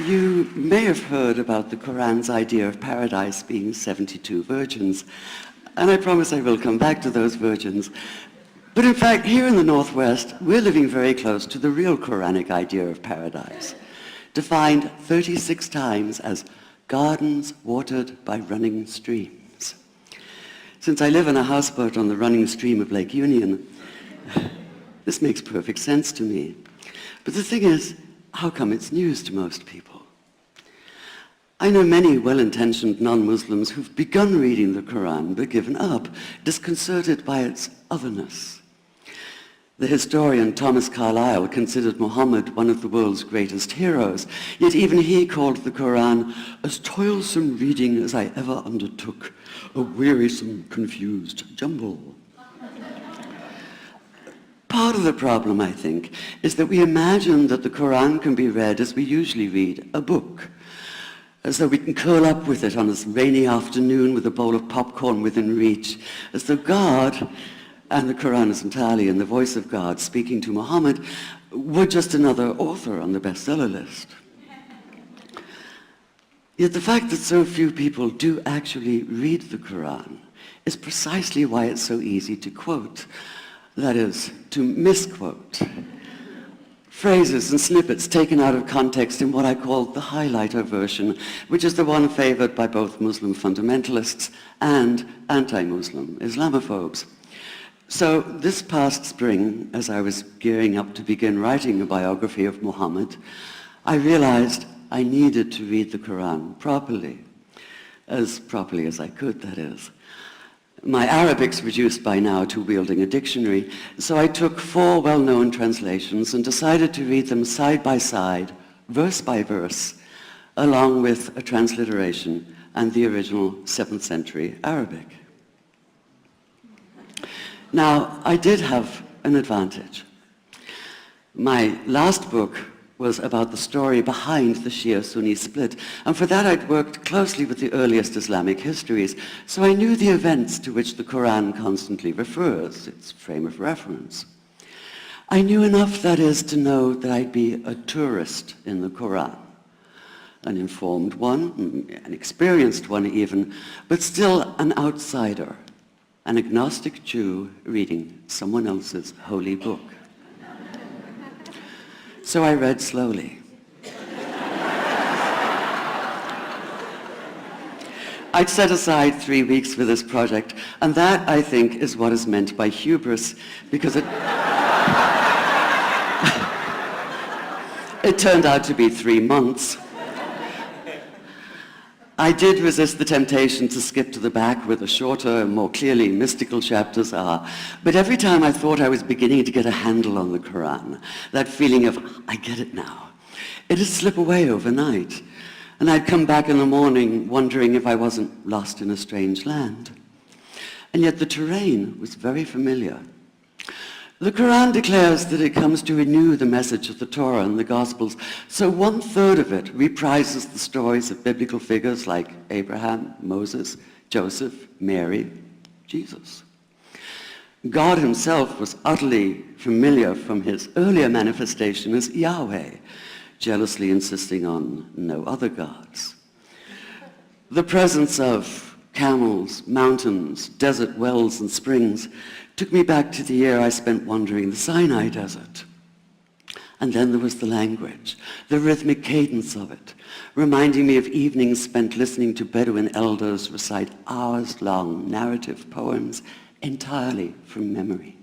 You may have heard about the Quran's idea of paradise being 72 virgins, and I promise I will come back to those virgins. But in fact, here in the Northwest, we're living very close to the real Quranic idea of paradise, defined 36 times as gardens watered by running streams. Since I live in a houseboat on the running stream of Lake Union, this makes perfect sense to me. But the thing is, how come it's news to most people? I know many well-intentioned non-Muslims who've begun reading the Quran but given up, disconcerted by its otherness. The historian Thomas Carlyle considered Muhammad one of the world's greatest heroes, yet even he called the Quran as toilsome reading as I ever undertook, a wearisome, confused jumble. Part of the problem, I think, is that we imagine that the Quran can be read as we usually read a book, as though we can curl up with it on this rainy afternoon with a bowl of popcorn within reach, as though God, and the Quran is entirely in the voice of God speaking to Muhammad, were just another author on the bestseller list. Yet the fact that so few people do actually read the Quran is precisely why it's so easy to quote. That is, to misquote. Phrases and snippets taken out of context in what I call the highlighter version, which is the one favored by both Muslim fundamentalists and anti-Muslim Islamophobes. So this past spring, as I was gearing up to begin writing a biography of Muhammad, I realized I needed to read the Quran properly as I could, that is. My Arabic's reduced by now to wielding a dictionary, so I took 4 well-known translations and decided to read them side by side, verse by verse, along with a transliteration and the original 7th century Arabic. Now, I did have an advantage. My last book was about the story behind the Shia-Sunni split, and for that I'd worked closely with the earliest Islamic histories, so I knew the events to which the Quran constantly refers, its frame of reference. I knew enough, that is, to know that I'd be a tourist in the Quran, an informed one, an experienced one even, but still an outsider, an agnostic Jew reading someone else's holy book. So I read slowly. I'd set aside 3 weeks for this project, and that, I think, is what is meant by hubris, because it turned out to be 3 months. I did resist the temptation to skip to the back where the shorter, more clearly mystical chapters are, but every time I thought I was beginning to get a handle on the Quran, that feeling of, I get it now, it'd slip away overnight, and I'd come back in the morning wondering if I wasn't lost in a strange land. And yet the terrain was very familiar. The Quran declares that it comes to renew the message of the Torah and the Gospels, so 1/3 of it reprises the stories of biblical figures like Abraham, Moses, Joseph, Mary, Jesus. God himself was utterly familiar from his earlier manifestation as Yahweh, jealously insisting on no other gods. The presence of camels, mountains, desert wells and springs took me back to the year I spent wandering the Sinai desert. And then there was the language, the rhythmic cadence of it, reminding me of evenings spent listening to Bedouin elders recite hours-long narrative poems entirely from memory.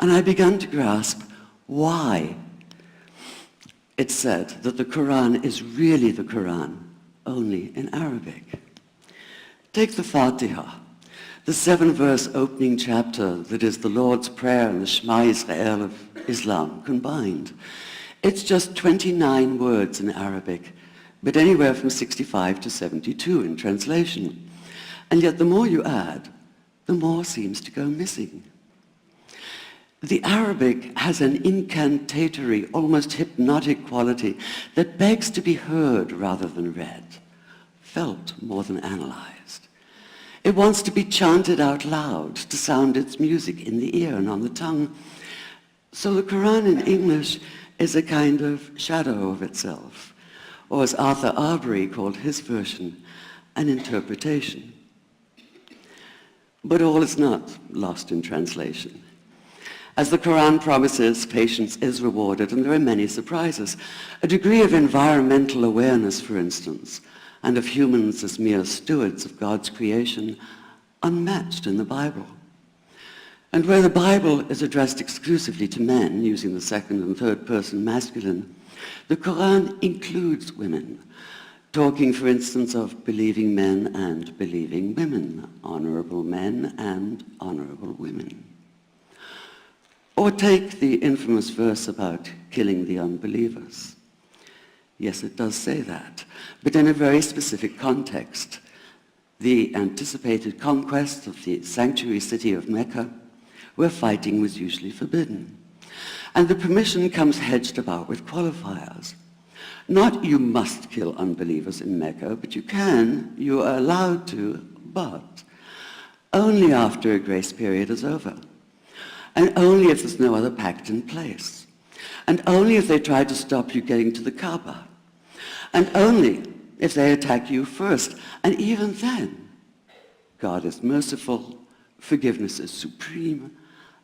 And I began to grasp why it's said that the Quran is really the Quran, only in Arabic. Take the Fatiha, the 7-verse opening chapter that is the Lord's Prayer and the Shema Israel of Islam combined. It's just 29 words in Arabic, but anywhere from 65 to 72 in translation. And yet the more you add, the more seems to go missing. The Arabic has an incantatory, almost hypnotic quality that begs to be heard rather than read, felt more than analyzed. It wants to be chanted out loud, to sound its music in the ear and on the tongue. So the Quran in English is a kind of shadow of itself, or as Arthur Arbery called his version, an interpretation. But all is not lost in translation. As the Quran promises, patience is rewarded, and there are many surprises. A degree of environmental awareness, for instance, and of humans as mere stewards of God's creation, unmatched in the Bible. And where the Bible is addressed exclusively to men, using the second and third person masculine, the Quran includes women, talking, for instance, of believing men and believing women, honorable men and honorable women. Or take the infamous verse about killing the unbelievers. Yes, it does say that, but in a very specific context. The anticipated conquest of the sanctuary city of Mecca, where fighting was usually forbidden. And the permission comes hedged about with qualifiers. Not you must kill unbelievers in Mecca, but you are allowed to, but only after a grace period is over. And only if there's no other pact in place. And only if they try to stop you getting to the Kaaba. And only if they attack you first. And even then, God is merciful, forgiveness is supreme,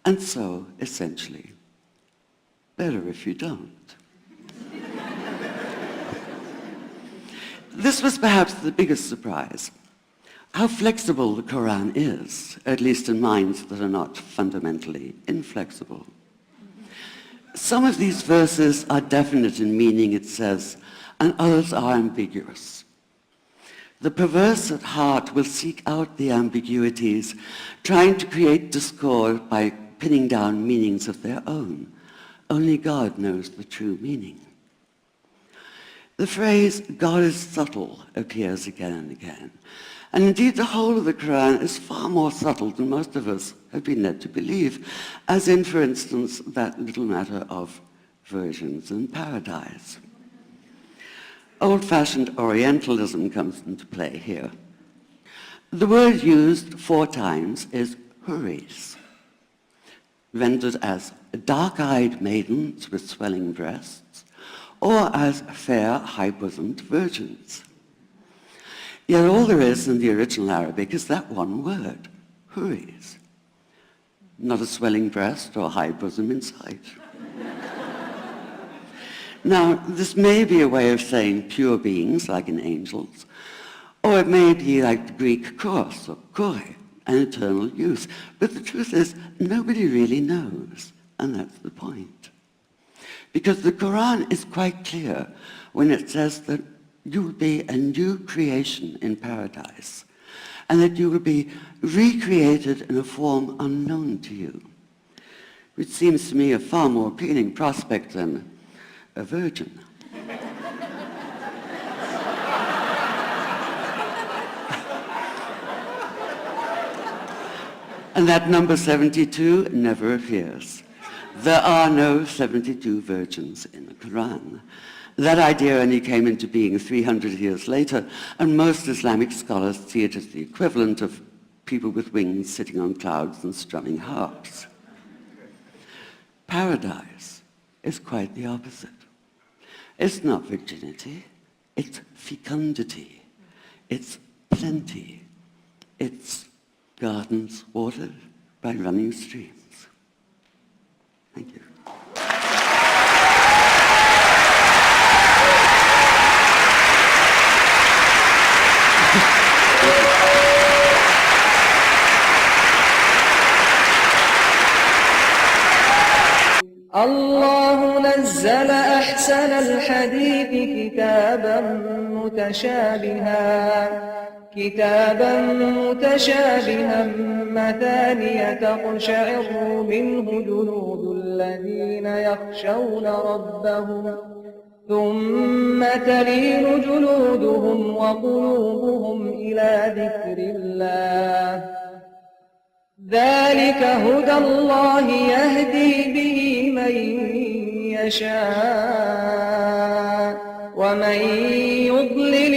and so, essentially, better if you don't. This was perhaps the biggest surprise. How flexible the Quran is, at least in minds that are not fundamentally inflexible. Some of these verses are definite in meaning, it says, and others are ambiguous. The perverse at heart will seek out the ambiguities, trying to create discord by pinning down meanings of their own. Only God knows the true meaning. The phrase, God is subtle, appears again and again. And indeed, the whole of the Quran is far more subtle than most of us have been led to believe, as in, for instance, that little matter of virgins and paradise. Old-fashioned Orientalism comes into play here. The word used 4 times is huris, rendered as dark-eyed maidens with swelling breasts, or as fair, high-bosomed virgins. Yet all there is in the original Arabic is that one word, huris. Not a swelling breast or high bosom in sight. Now, this may be a way of saying pure beings, like in angels, or it may be like the Greek kos, or kore, an eternal youth. But the truth is, nobody really knows, and that's the point. Because the Quran is quite clear when it says that you will be a new creation in paradise, and that you will be recreated in a form unknown to you, which seems to me a far more appealing prospect than a virgin. And that number 72 never appears. There are no 72 virgins in the Quran. That idea only came into being 300 years later, and most Islamic scholars see it as the equivalent of people with wings sitting on clouds and strumming harps. Paradise is quite the opposite. It's not virginity, it's fecundity, it's plenty, it's gardens watered by running streams. Thank you. الله نزل أحسن الحديث كتابا متشابها مثانية تقشعر منه جلود الذين يخشون ربهم ثم تلين جلودهم وقلوبهم إلى ذكر الله ذلك هدى الله يهدي به من يشاء ومن يضلل